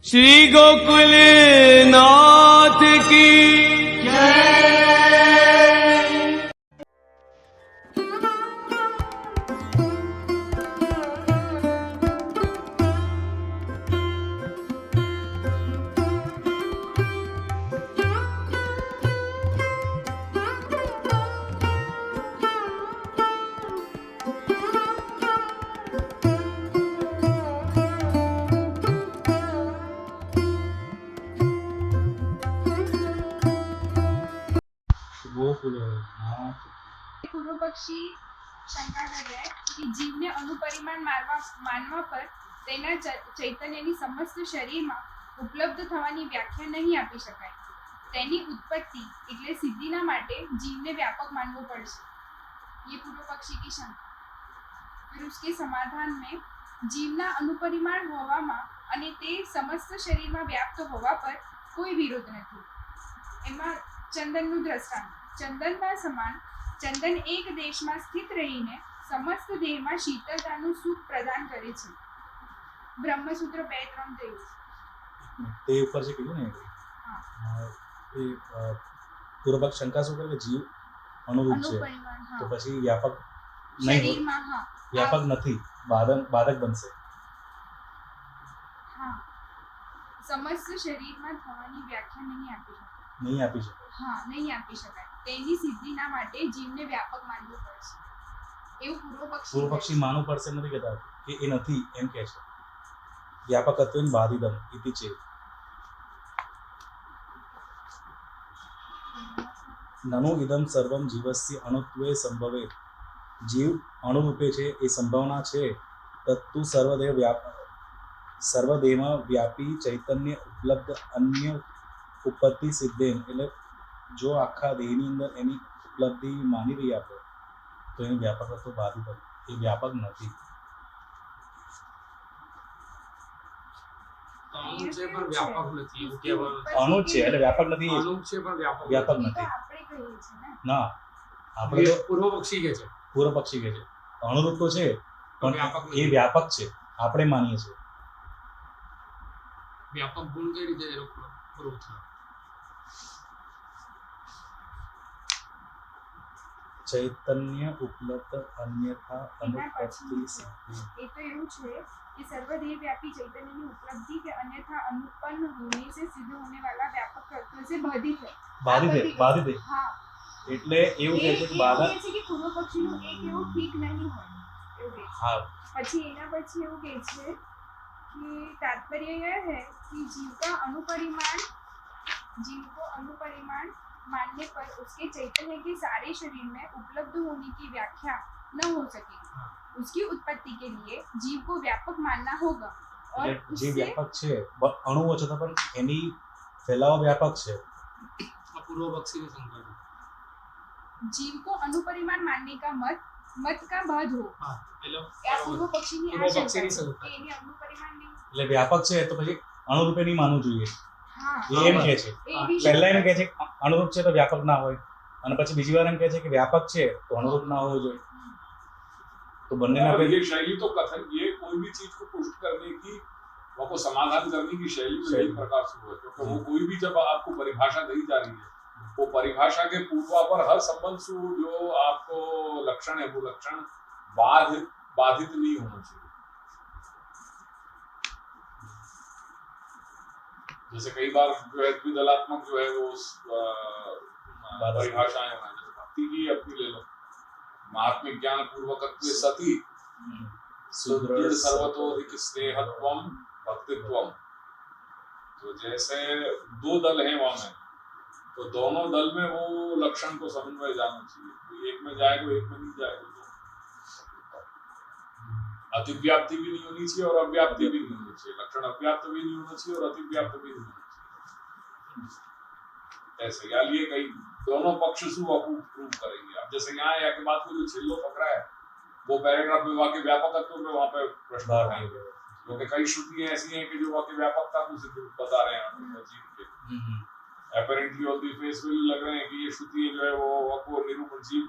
श्री गोकुल नाथ की પૂર્વ પક્ષી શંકા કરે કે જીવને અણુપરિમાણ માનવા પર તેના ચૈતન્યની સમસ્ત શરીરમાં ઉપલબ્ધ થવાની વ્યાખ્યા નહીં આપી શકાય. તેની ઉત્પત્તિ એટલે સિદ્ધિના માટે જીવને व्यापक मानવું પડશે. ये पूर्व पक्षी की शंका. फिर उसके समाधान में जीवना अणुपरिमाण होવામાં અને તે સમસ્ત શરીરમાં વ્યાપ્ત હોવા પર કોઈ વિરોધ નથી. એમાં ચંદનનું દ્રષ્ટાંત. ચંદનના સમાન ચંદન એક દેશમાં સ્થિત રહીને સમસ્ત દેહમાં શીતળતાનું સુખ પ્રદાન કરે છે. બ્રહ્મસૂત્ર 2:3 તે ઉપર જે કીધું ને એ પૂર્વ પક્ષ શંકા શું કરે કે જીવ અણુરૂપ છે તો પછી વ્યાપક નહીં, શરીરમાં વ્યાપક નથી, બાધક બનશે. હા, સમસ્ત શરીરમાં થવાની વ્યાખ્યા નહીં આપી શકાય. નહીં આપી શકાય. તેની સિદ્ધિના માટે જીવને વ્યાપક માનવું પડશે. એવું પૂર્વ પક્ષી માનવું પડશે નથી કહેતા કે એ નથી એમ કહે છે. વ્યાપકત્વેન બાધિતમ ઇતિ ચેત નનો ઇદમ સર્વમ જીવસ્ય અણુત્વે સંભવે. જીવ અણુરૂપે છે એ સંભાવના છે. તત્તુ સર્વદેહમાં વ્યાપી ચૈતન્ય ઉપલબ્ધ અન્ય ઉપત્તિ સિદ્ધેન. એટલે જો આખા દેહની અંદર એની ઉપલબ્ધિ માની રહી આપણે તો એનું વ્યાપકત્વ બાધિત. એ વ્યાપક નથી. અણુ છે પણ વ્યાપક નથી એવું કહેવાનું. અણુ છે એટલે વ્યાપક નથી. અણુ છે પણ વ્યાપક નથી. ના, આપણે તો પૂર્વ પક્ષી કે છે. પૂર્વ પક્ષી કે છે અણુરૂપ તો છે પણ એ વ્યાપક છે આપણે માનીએ છીએ. વ્યાપક ગુણ કઈ રીતે એનો પ્રૂફ થાય? ચૈતન્ય ઉપલબ્ધ અન્યથા અનુપત્તિ સિદ્ધિ. એ તો એવું છે कि सर्वदेह व्यापी चैतन्य की उपलब्धि के अन्यथा अनुपन्न होने से सिद्ध होने वाला व्यापक तत्व से बाधित है. हाँ, એટલે એવું કહે છે કે બાધા છે કે પૂર્વ પક્ષીનું એક એવું ઠીક નહીં હોય એવું કહે છે. હા, પછી એના પછી એવું કહે છે कि तात्पर्य यह है कि जीव को अनुपरिमाण मानने पर उसके चैतन्य के सारे शरीर में उपलब्ध होने की व्याख्या न हो सकेगी. उसकी उत्पत्ति के लिए जीव को व्यापक मानना होगा. और જે વ્યાપક છે અણુઓ છતાં પણ એની ફેલાવો વ્યાપક છે. પૂર્વ પક્ષીની શંકા છે. जीव को अनुपरिमाण मानने का मत का बाध हो. હા, એટલે આ પૂર્વ પક્ષીની આ પક્ષીની શંકા શંકા. કે એની અનુપરિમાણ નહીં. એટલે વ્યાપક છે તો પછી અણુરૂપે નહીં માનવું જોઈએ. હા, એ એમ કહે છે. પહેલા એમ કહે છે અણુરૂપ છે તો વ્યાપક ના હોય અને પછી બીજી વાર એમ કહે છે કે વ્યાપક છે તો અણુરૂપ ના હોવું જોઈએ. तो बनने में ये शैली तो कथन ये कोई भी चीज को पुष्ट करने की वो समाधान करने की शैली तो यही प्रकार से हुआ है. क्योंकि वो कोई भी जब आपको परिभाषा दी जा रही है वो परिभाषा के पूर्वापर हर संबंध से जो आपको लक्षण है वो लक्षण बाधित नहीं होना चाहिए. जैसे कई बार जो है द्विदलात्मक जो है वो परिभाषाएं हैं. भक्ति की अपनी ले लो, महात्म्य ज्ञान पूर्वकत्वे सति सुदृढ़ सर्वतोधिक स्नेहत्वम भक्तित्वम. तो जैसे दो दल हैं वहां में तो दोनों दल में वो लक्षण को समन्वय जाना चाहिए. तो एक में जाएगा एक में नहीं जाएगा. तो अतिव्याप्ति भी नहीं होनी चाहिए और अव्याप्ति भी नहीं होनी चाहिए. लक्षण अव्याप्त भी नहीं होना चाहिए और अतिव्याप्त भी नहीं होना चाहिए. ऐसे या लिए कई दोनों पक्ष से प्रूव करेंगे. अब जैसे यहाँ के बाद को जो छिल्लो पकड़ा है वो पैराग्राफ में वाक्य व्यापकत्व में वहां पे प्रश्न उठाएंगे. क्योंकि कई श्रुतियां ऐसी हैं कि जो वाक्य व्यापकता को सिद्ध बता रहे हैं जीव के. Apparently on the face value लग रहे हैं कि ये श्रुति जो है वो आपको निरूपण जीव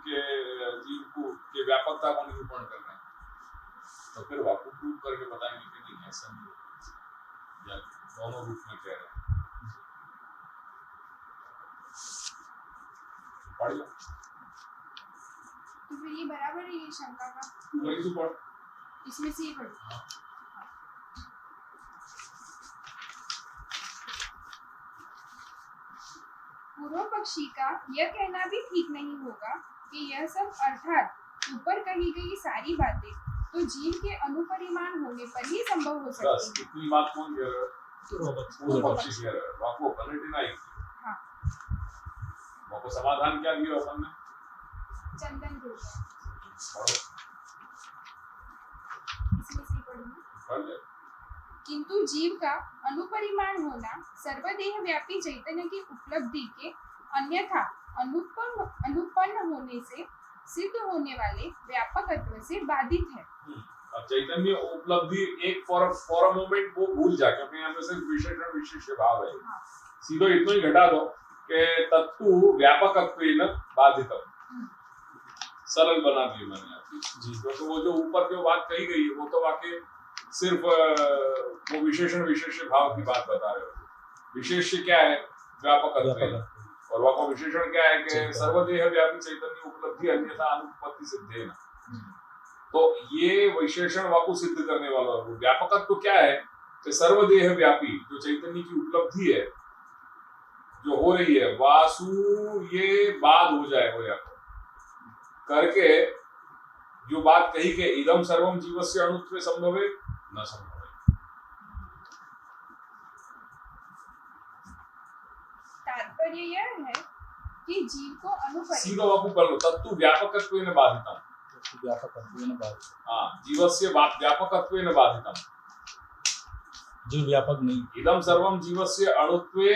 को के व्यापकता को निरूपण कर रहे हैं. तो फिर वाक्य प्रूव करके बताएंगे कि नहीं ऐसा नहीं है. दोनों रूप में कह रहे हैं। पढ़ लो, तो फिर ये बराबर है ये शंका का, वही तो पढ़। इसमें से ही पढ़ो। पूर्व पक्षी का यह कहना भी ठीक नहीं होगा कि यह सब अर्थात ऊपर कही गई सारी बातें तो जीव के अनुपरिमाण होने पर ही संभव हो बस सकती है। इतनी बात कौन कह रहा है? पूर्व पक्षी। पूर्व पक्षी कह रहा है। वाको अपन ने डिनाई किया। हाँ। वाको समाधान क्या दिया अपन ने? चंदन के ऊपर, पढ़ो, इसमें से ही पढ़ूंगी। पढ़ ले। किंतु जीव का अनुपरिमाण होना सर्वदेह व्यापी चैतन्य की उपलब्धि के अन्यथा अनुपन्न होने से सिद्ध होने वाले व्यापकत्व से बाधित है। अब चैतन्य उपलब्धि एक फॉर अ मोमेंट वो भूल जा, क्योंकि यहाँ पे सिर्फ विशेषण विशेष भाव है। हाँ। सीधो इतना ही घटा दो कि तत्तु व्यापकत्वेन बाधितम्। सरल बना दिए मैंने आपकी जी, क्योंकि वो जो ऊपर जो बात कही गई है वो तो वाकई सिर्फ वो विशेषण विशेष भाव की बात बता रहे हो। विशेष क्या है? व्यापकत्वेन। और वहाँ विशेषण क्या है कि सर्वदेह व्यापी चैतन्य उपलब्धि अन्यथा अनुपत्ति सिद्धेन। तो ये विशेषण वाकु सिद्ध करने वाला है। वो व्यापकत्व तो क्या है कि सर्वदेह व्यापी जो चैतन्य की उपलब्धि है जो हो रही है, वासु ये बात हो जाए हो या करके जो बात कही कि इदम सर्वम जीवस्य अणुत्वे संभवे न संभवे। तात्पर्य यह है कि जीव को अनुपरिमाण सीधा वाकु कर लो, तत्तु व्यापकत्वेन बाधितम्। व्यापकत्वेन बाधितम्। हाँ, जीवस्य व्यापकत्वेन बाधितम्। जीव व्यापक नहीं, इदम सर्वम जीवस्य अणुत्वे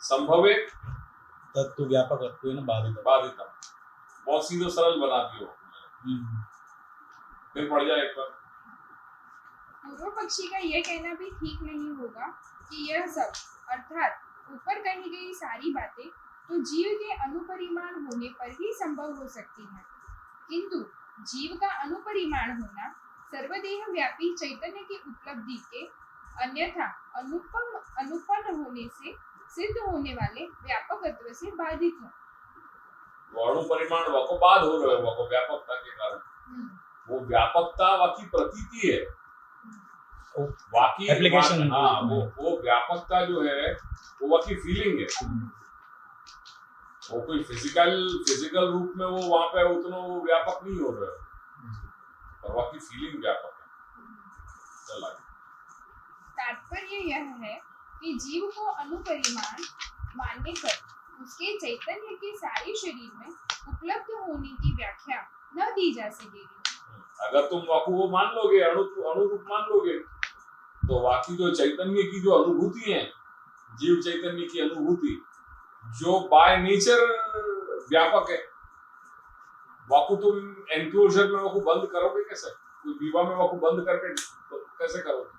संभवे तत्तु व्यापकत्वेन बाधितम्। बाधितम्। बहुत सीधो सरल बना दियो। फिर पढ़ जाए एक बार। पूर्व पक्षी का यह कहना भी ठीक नहीं होगा कि यह सब अर्थात ऊपर कही गई सारी बातें तो जीव के अनुपरिमाण होने पर ही संभव हो सकती है, किंतु जीव का अनुपरिमाण होना सर्वदेह व्यापी चैतन्य की उपलब्धि के अन्यथा अनुपन्न होने से सिद्ध होने वाले व्यापकत्व से बाधित है। वो अणुपरिमाण वको बाद हो रहे वको व्यापकता के कारण। वो व्यापकता वाकी प्रतीति है, वाकी एप्लीकेशन। हाँ, वो व्यापकता जो है वो वाकी फीलिंग है। वो कोई फिजिकल रूप में वो वहां पे उतना वो व्यापक नहीं हो रहा है, और वाकी फीलिंग व्यापक है। चला तात्पर्य यह है कि जीव को अनुपरिमाण मानने पर उसके चैतन्य के सारे शरीर में उपलब्ध होने की व्याख्या न दी जा सकेगी। अगर तुम वाकु वो मान लोगे, अणुरूप मान लोगे, तो वाकी जो चैतन्य की जो अनुभूति है, जीव चैतन्य की अनुभूति जो बाय नेचर व्यापक है, वाकु तुम एनक्लोजर में वाकु बंद करोगे कैसे? कोई दीवा में वाकु बंद करके कैसे करोगे?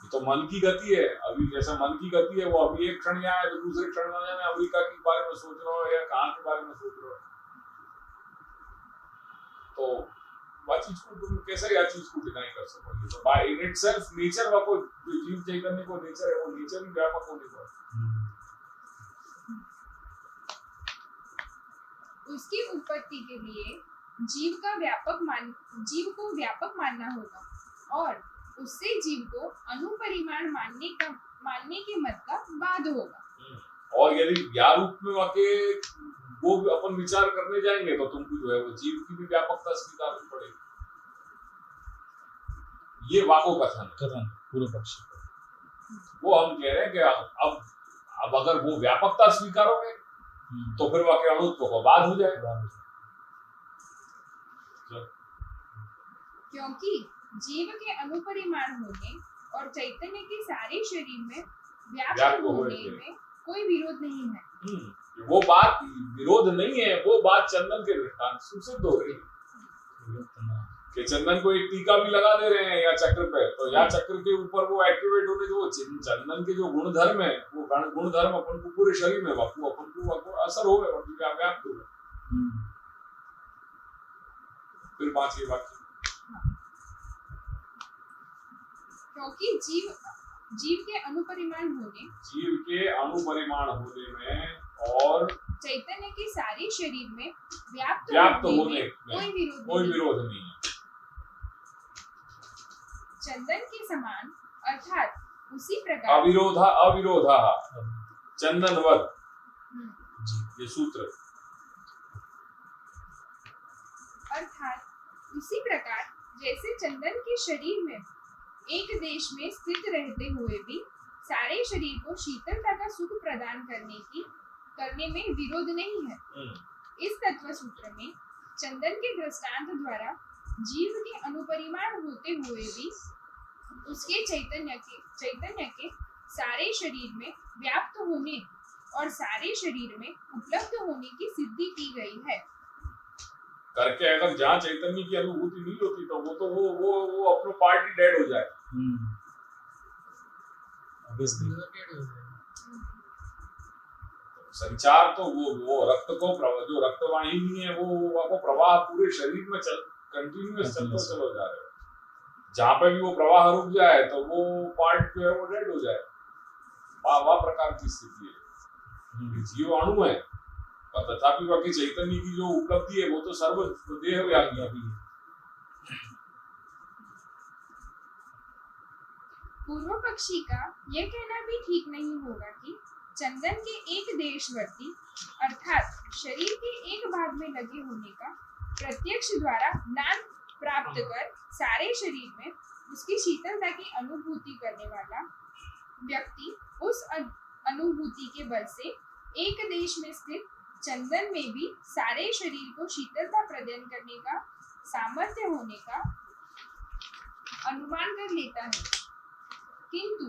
ये तो मन की गति है। अभी जैसा मन की गति है, वो अभी एक क्षण यहाँ है तो दूसरे क्षण में मैं अमेरिका के बारे में सोच रहा हूँ या कहाँ के बारे में सोच रहा हूँ, तो वह चीज को तुम कैसे या चीज को डिनाई कर सकोगे? तो बाय इन इटसेल्फ नेचर वाको जो जीव चैतन्य को नेचर है, वो नेचर ही व्यापक होने को उसकी उत्पत्ति के लिए जीव को व्यापक मानना होगा और उससे जीव को अनुपरिमाण मानने के मत का बाद होगा। और यदि या रूप में वाके वो अपन विचार करने जाएंगे तो तुमको जो है वो जीव की भी व्यापकता स्वीकारनी पड़ेगी। ये वाको कथन पूर्व पक्षी वो हम कह रहे हैं कि अब अगर वो व्यापकता स्वीकारोगे तो फिर वाके अणुत्व को बाद हो जाएगा। क्योंकि जीव के अनुपरिमाण होने और चैतन्य के सारे शरीर में व्याप्त होने में कोई विरोध नहीं है। वो बात विरोध नहीं है, वो बात चंदन के दृष्टांत से सिद्ध हो रही है कि चंदन को एक टीका भी लगा दे रहे हैं या चक्र पे, तो या चक्र के ऊपर वो एक्टिवेट होने जो चंदन के जो गुणधर्म है, वो गुणधर्म अपन को पूरे शरीर में अपन को असर हो गए, व्याप्त हो गए। फिर बाकी क्योंकि जीव के अनुपरिमाण होने जीव के अणुपरिमाण होने में और चैतन्य के सारे शरीर में व्याप्त व्याप्त होने होने में में कोई विरोध कोई नहीं। विरोध नहीं है। चंदन के समान अर्थात उसी प्रकार अविरोधा चंदनवत, हम्म, जी ये सूत्र अर्थात उसी प्रकार जैसे चंदन के शरीर में एक देश में स्थित रहते हुए भी सारे शरीर को शीतलता का सुख प्रदान करने में विरोध नहीं है। इस तत्व सूत्र में चंदन के दृष्टांत द्वारा जीव के अनुपरिमाण होते हुए भी उसके चैतन्य के सारे शरीर में व्याप्त होने और सारे शरीर में उपलब्ध होने की सिद्धि की गई है। करके अगर जहाँ चैतन्य की अनुभूति नहीं होती तो वो अपनो पार्टी डेड हो जाए। ऑब्वियसली संचार तो वो रक्त को जो रक्तवाहिनी है वो आपको प्रवाह पूरे शरीर में कंटिन्यूअस चलो जा रहे है। जहाँ पे भी वो प्रवाह रुक जाए तो वो पार्ट जो है वो डेड हो जाए। वह प्रकार की स्थिति है। जीव अणु है और तथापि बाकी चैतन्य की जो उपलब्धि है वो तो सर्वदेह व्यापी है। पूर्व पक्षी का यह कहना भी ठीक नहीं होगा कि चंदन के एक देशवर्ती अर्थात शरीर के एक भाग में लगे होने का प्रत्यक्ष द्वारा ज्ञान प्राप्त कर सारे शरीर में उसकी शीतलता की अनुभूति करने वाला व्यक्ति उस अनुभूति के बल से एक देश में स्थित चंदन में भी सारे शरीर को शीतलता प्रदान करने का सामर्थ्य होने का अनुमान कर लेता है, किंतु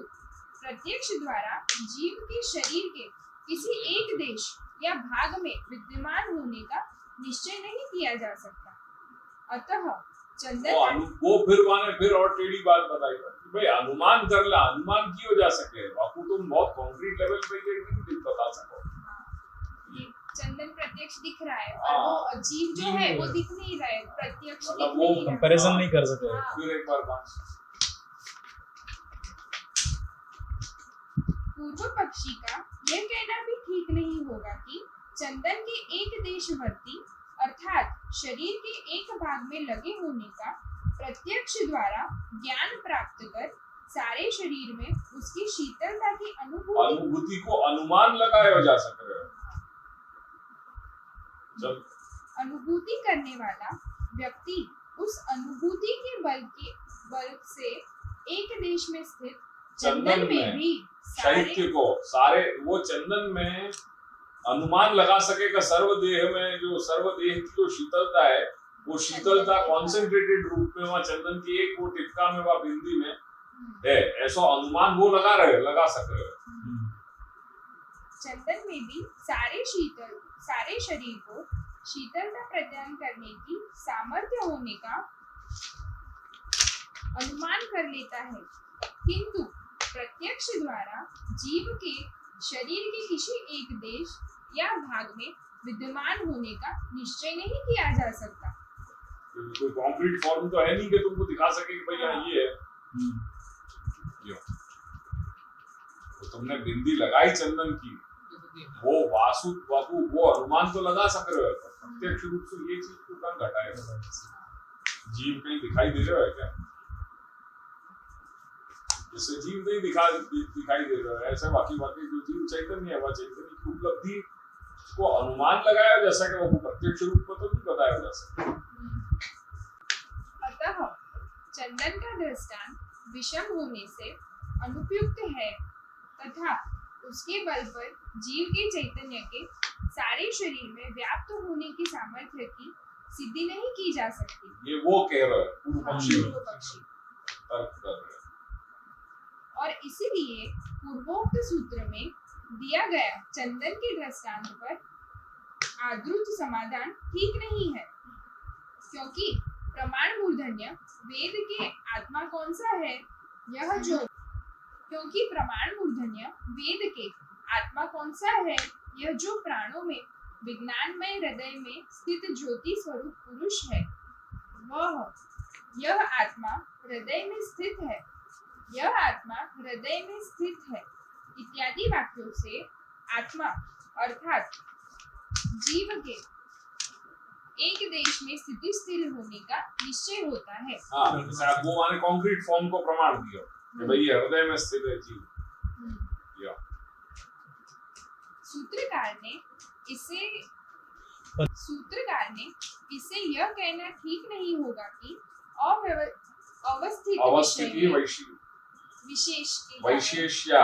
प्रत्यक्ष द्वारा जीव के शरीर के किसी एक देश या भाग में विद्यमान होने का निश्चय नहीं किया जा सकता। अतः चंदन वो फिर और टेढ़ी बात बताई भाई अनुमान कर ला, अनुमान क्यों जा सके बापू, तुम बहुत कॉन्क्रीट लेवल पे ये नहीं बता सको। चंदन प्रत्यक्ष दिख रहा है और वो जीव जो है वो दिख नहीं रहा है, प्रत्यक्ष मतलब वो कंपैरिजन नहीं कर सकते। फिर एक बार बात पूर्व पक्षी का यह कहना भी ठीक नहीं होगा कि चंदन के एक देशवर्ती अर्थात शरीर के एक भाग में लगे होने का प्रत्यक्ष द्वारा ज्ञान प्राप्त कर सारे शरीर में उसकी शीतलता की अनुभूति को अनुमान लगाया जा सकता है। अनुभूति करने वाला व्यक्ति उस अनुभूति के बल से एक देश में स्थित चंदन में भी साहित्य को सारे वो चंदन में अनुमान लगा सकेगा। सर्वदेह में जो सर्वदेह की जो शीतलता है वो शीतलता कॉन्सेंट्रेटेड रूप में वहाँ चंदन की एक वो टिक्का में वहाँ बिंदी में है, ऐसा अनुमान वो लगा सक रहे हो। चंदन में भी सारे शरीर को शीतलता प्रदान करने की सामर्थ्य होने का अनुमान कर लेता है, किंतु प्रत्यक्ष द्वारा जीव के शरीर के किसी एक देश या भाग में विद्यमान होने का निश्चय नहीं किया जा सकता। कोई कॉन्क्रीट फॉर्म तो है नहीं कि तुमको दिखा सके कि भाई यहाँ ये है। क्यों तो तुमने बिंदी लगाई चंदन की, वो बापू वो अनुमान तो लगा सक रहे हो, प्रत्यक्ष रूप से ये चीज को कहाँ घटाएगा। जीव कहीं दिखाई दे रहा है क्या? इससे जीव नहीं दिखाई दे रहा है। ऐसा बाकी जो जीव चैतन्य है वह चैतन्य की उपलब्धि को अनुमान लगाया जा सके, वो प्रत्यक्ष रूप में तो नहीं बताया जा सकता। अतः चंदन का दृष्टांत विषम होने से अनुपयुक्त है तथा उसके बल पर जीव के चैतन्य के सारे शरीर में व्याप्त होने की सामर्थ्य की सिद्धि नहीं की जा सकती। ये वो कह रहा है पूर्व पक्षी तर्क कर रहे हैं। और इसीलिए पूर्वोक्त सूत्र में दिया गया चंदन के दृष्टांत पर आद्रुत समाधान ठीक नहीं है, क्योंकि प्रमाण मूर्धन्य वेद के आत्मा कौन सा है यह जो क्योंकि प्रमाण मूर्धन्य वेद के आत्मा कौन सा है यह जो प्राणों में विज्ञानमय हृदय में स्थित ज्योति स्वरूप पुरुष है, वह यह आत्मा हृदय में स्थित है यह आत्मा हृदय में स्थित है इत्यादि वाक्यों से आत्मा अर्थात जीव के एक देश में स्थिति स्थिर होने का निश्चय होता है। हाँ, जैसे आप वो माने कॉन्क्रीट फॉर्म को प्रमाण दिया कि भाई ये हृदय में स्थित है जीव। या सूत्रकार ने इसे यह कहना ठीक नहीं होगा कि अवस्थित अवस्थिति विशेष के कारण- वैशेष्या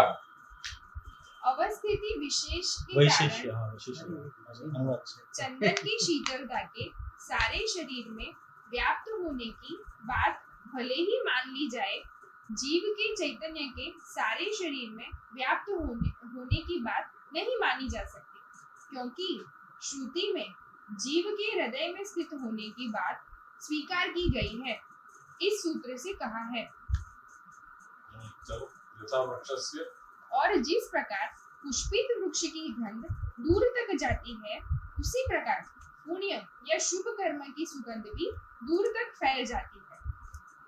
अवस्थिति विशेष के वैशिष्य, कारण हाँ वैशिष्य अनुवाद से। चंदन की शीतलता के सारे शरीर में व्याप्त होने की बात भले ही मान ली जाए, जीव के चैतन्य के सारे शरीर में व्याप्त होने की बात नहीं मानी जा सकती, क्योंकि श्रुति में जीव के हृदय में स्थित होने की बात स्वीकार की गई है। इस सूत्र से कहा है, चलो यथा वृक्षस्य और जिस प्रकार पुष्पित वृक्ष की गंध दूर तक जाती है, उसी प्रकार पुण्य या शुभ कर्म की सुगंध भी दूर तक फैल जाती है।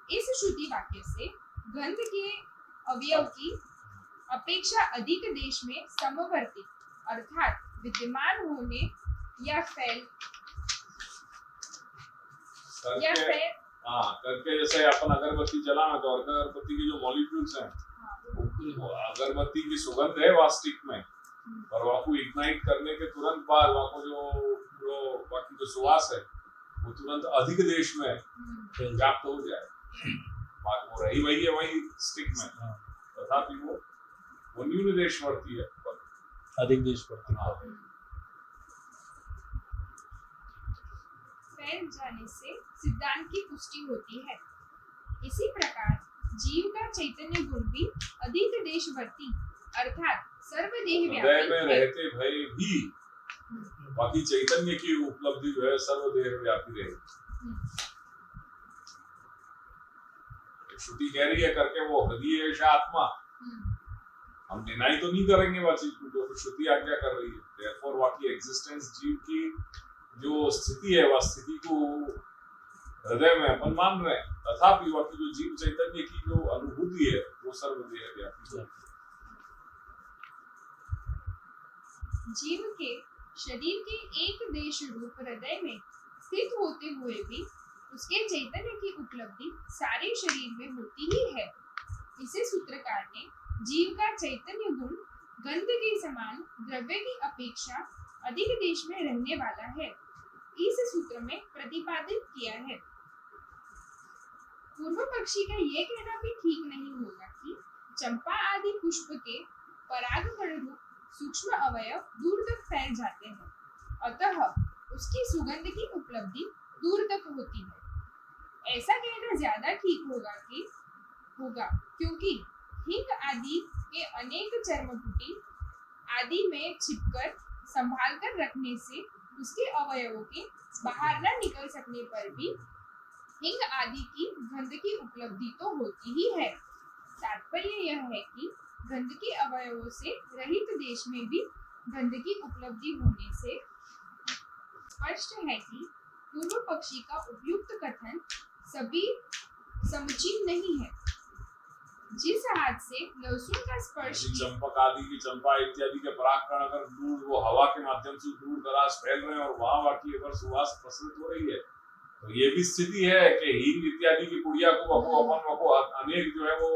इस श्रुति वाक्य से गंध के अवयव की अपेक्षा अधिक देश में समवर्ती अर्थात विद्यमान होने या फैल करके हाँ करके जैसे अपन अगरबत्ती जलाना तो अगरबत्ती के जो मॉलिक्यूल्स हैं वो अगरबत्ती की सुगंध है वास्तविक में, और वहाँ को इग्नाइट करने के तुरंत बाद वहाँ को जो बाकी जो सुवास है वो तुरंत अधिक देश में व्याप्त हो जाए। बात वो रही वही है वही स्टिक में, तथापि वो न्यून देशवर्ती है, अधिक देशवर्ती। हाँ। फैल जाने से सिद्धांत की पुष्टि होती है। इसी प्रकार जीव का चैतन्य गुण भी अधिक देशवर्ती अर्थात सर्वदेह हृदय व्यापी में है। रहते भय भी बाकी चैतन्य की उपलब्धि जो है सर्वदेह व्यापी रहेगी। श्रुति कह रही है करके वो हृदय आत्मा, हम डिनाई तो नहीं करेंगे वह चीज को, तो श्रुति आज्ञा कर रही है। देयरफॉर बाकी एग्जिस्टेंस जीव की जो स्थिति है वह स्थिति को हृदय में अपन मान रहे हैं, तथापि बाकी जो जीव चैतन्य की जो अनुभूति है वो सर्वदेह व्यापी है। जीव के शरीर के एक देश रूप हृदय में स्थित होते हुए भी उसके चैतन्य की उपलब्धि सारे शरीर में होती ही है। इसे सूत्रकार ने जीव का चैतन्य गुण गंध के समान द्रव्य की अपेक्षा अधिक देश में रहने वाला है, इस सूत्र में प्रतिपादित किया है। पूर्व पक्षी का यह कहना भी ठीक नहीं होगा कि चंपा आदि पुष्प के परागकण रूप सूक्ष्म अवयव दूर तक फैल जाते हैं, अतः उसकी सुगंध की उपलब्धि दूर तक होती है। ऐसा कहना ज्यादा ठीक होगा क्योंकि हिंग आदि के अनेक चर्मपुटी आदि में छिपकर संभाल कर रखने से उसके अवयवों के बाहर न निकल सकने पर भी हिंग आदि की गंध की उपलब्धि तो होती ही है। तात्पर्य यह है कि गंध के अवयवों से रहित देश में भी गंध की उपलब्धि होने से स्पष्ट है कि पूर्व पक्षी का उपयुक्त कथन सभी समुचित नहीं है। जिस हाथ से लहसुन का स्पर्श चंपक आदि की चंपा इत्यादि के परागकण अगर दूर वो हवा के माध्यम से दूर दराज फैल रहे हैं और वहां बाकी अगर सुवास प्रसरित हो रही है, तो ये भी स्थिति है कि हींग इत्यादि की पुड़िया को अपन अनेक जो है वो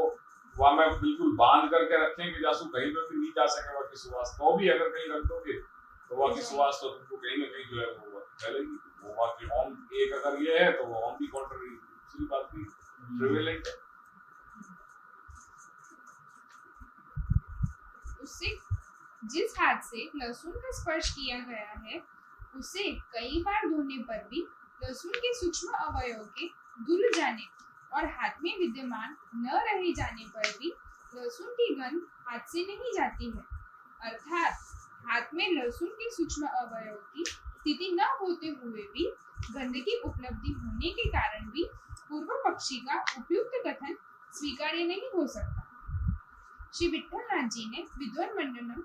वहां में बिल्कुल बांध करके रखें कि जासू कहीं पे भी नहीं जा सके वहाँ की सुवास, तो भी अगर कहीं रख दोगे तो वहाँ की सुवास तो तुमको कहीं ना कहीं जो है वो फैलेगी। वो वहाँ की ऑन एक अगर ये है तो वो ऑन दी कॉन्ट्ररी दूसरी बात भी प्रिवेलेंट है। उससे जिस हाथ से लहसुन का स्पर्श किया गया है उसे कई बार धोने पर भी लहसुन के सूक्ष्म अवयवों के धुल जाने और हाथ में विद्यमान न रह जाने पर भी लहसुन की गंध हाथ से नहीं जाती है, अर्थात हाथ में लहसुन के सूक्ष्म अवयवों की स्थिति न होते हुए भी गंध की उपलब्धि होने के कारण भी पूर्व पक्षी का उपयुक्त कथन स्वीकार्य नहीं हो सकता। श्री विठ्ठलनाथ जी ने विद्वान मंडनम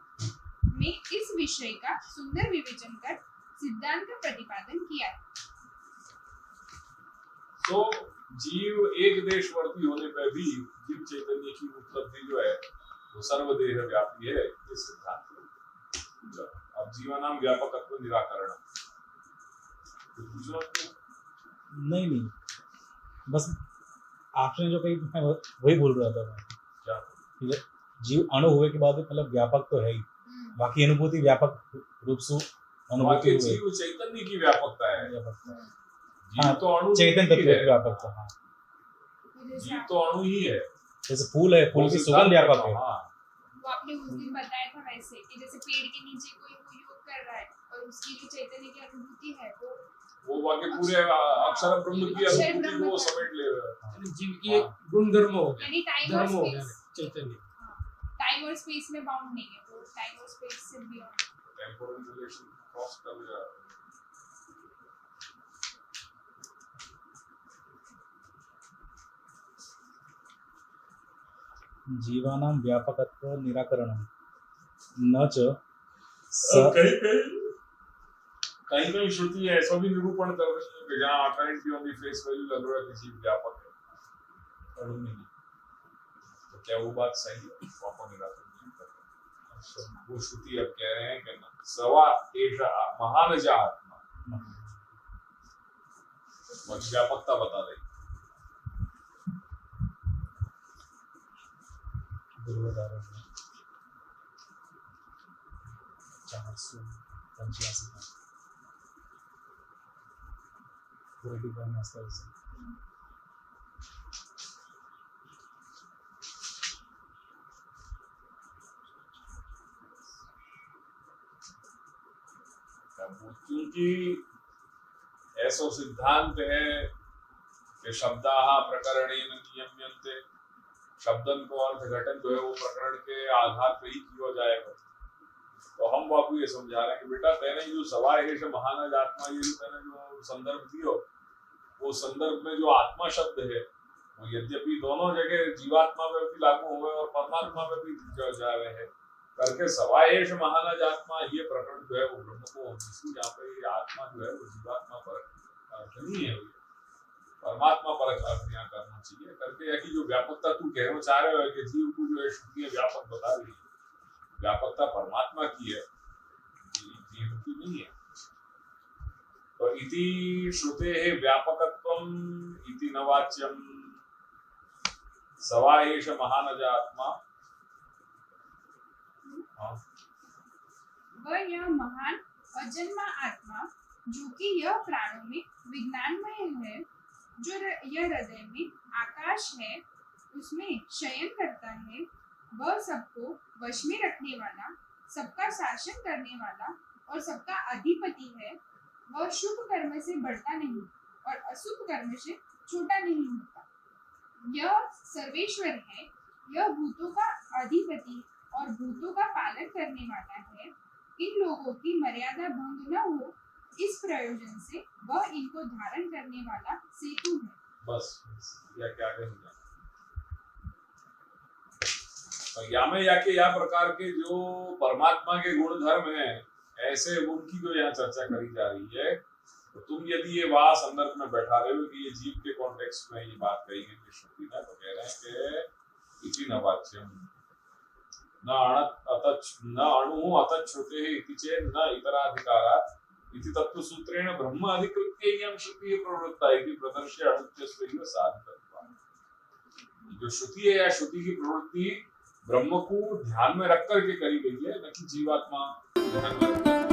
में इस विषय का सुंदर विवेचन कर सिद्धांत का प्रतिपादन किया है। तो जीव एक देशवर्ती होने पर भी जीव चैतन्य की उपलब्धि जो है वो सर्वदेह व्यापी है, ये सिद्धांत है। अब जीवानाम व्यापकत्व निराकरण तो दूसरा तो नहीं, बस आपने जो कही मैं वही बोल रहा था मैं क्या कि जीव अणु हुए के बाद मतलब व्यापक तो है ही, बाकी अनुभूति व्यापक रूप से अनुभूति बाकी हुए जीव चैतन्य की व्यापकता है, व्यापकता है। जीव हाँ, तो अणु चैतन्य ही तत्व है, की व्यापकता। हाँ, जीव तो अणु ही है। जैसे फूल है, फूल वो की सिद्धांत सुगंध व्यापक है। हाँ, वो आपने उस दिन बताया था वैसे कि जैसे पेड़ के नीचे कोई वो योग कर रहा है और उसकी जो चैतन्य की अनुभूति है वो बाकी पूरे अक्षर ब्रह्म की अक्षर अनुभूति ब्रह्म को का। समेट ले रहा है। यानी जीव की एक गुण धर्म हो गया, यानी टाइम और धर्म हो गया स्पेस, चैतन्य। टाइम और स्पेस में बाउंड नहीं है, वो टाइम और स्पेस से बियॉन्ड। टेम्पोरल रिलेशन क्रॉस कर गया। जीवानां व्यापकत्व निराकरणं न च कहीं श्रुति ऐसा भी निरूपण कर रही है कि जहाँ apparently on the face value लग रहा है कि जीव व्यापक है, अणु नहीं, तो क्या वो बात सही है? वापस निराकरण नहीं कर रहे। वो श्रुति अब कह रहे हैं कि सवा एष महान ज आत्मा, बस व्यापकता बता रही। गुरुदारण 485 पूरे डिब्बा में असर से क्योंकि ऐसा सिद्धांत है कि शब्दाः प्रकरणेन नियम्यन्ते, शब्दन को अर्थ घटन जो है वो प्रकरण के आधार पे ही किया जाएगा। तो हम बापू ये समझा रहे हैं कि बेटा तेने जो सवा एष महान आत्मा, ये जो तेने जो संदर्भ दियो, वो संदर्भ में जो आत्मा शब्द है वो यद्यपि दोनों जगह जीवात्मा में भी लागू हुए और परमात्मा में भी जा रहे हैं करके सवा एष महान आत्मा, ये प्रकरण जो है वो ब्रह्म को इसलिए यहाँ पे ये आत्मा जो है वो जीवात्मा पर अर्थ नहीं है, परमात्मा पर अर्थ यहाँ करना चाहिए करके, या कि जो व्यापकता तू कहना चाह रहे हो कि जीव को जो है श्रुतियां व्यापक बता रही है, व्यापकता परमात्मा की है, जीव की नहीं है। तो इति श्रुतेः व्यापकत्वम् इति न वाच्यम् सवा एष महान आत्मा। वह यह महान अजन्मा आत्मा जो कि यह प्राणों में विज्ञानमय है, जो यह हृदय में आकाश है, उसमें शयन करता है, वह सबको वश में रखने वाला, सबका शासन करने वाला और सबका अधिपति है। वह शुभ कर्म से बढ़ता नहीं और अशुभ कर्म से छोटा नहीं होता। यह सर्वेश्वर है, यह भूतों का अधिपति और भूतों का पालन करने वाला है। इन लोगों की मर्यादा भंग न हो, इस प्रयोजन से वह इनको धारण करने वाला सेतु है। बस या क्या कहेंगे या प्रकार के जो परमात्मा के गुण धर्म हैं, ऐसे उनकी जो यहाँ चर्चा करी जा रही है, तो तुम यदि ये वहां संदर्भ में बैठा रहे हो कि ये जीव के कॉन्टेक्स्ट में ये बात कही है श्रुति ने, तो कह रहे हैं कि इति न वाच्यम न अणु अतच्छ्रुतेः इति चेत् न इतराधिकारात् इति तत्व सूत्रेण ब्रह्म अधिकृत्य इयं श्रुतिः प्रवृत्ता इति प्रदर्श्य अणुत्यस्यैव साधितत्वात्। जो श्रुति है या श्रुति की प्रवृत्ति ब्रह्म को ध्यान में रख करके करी गई है, न कि जीवात्मा ध्यान में रख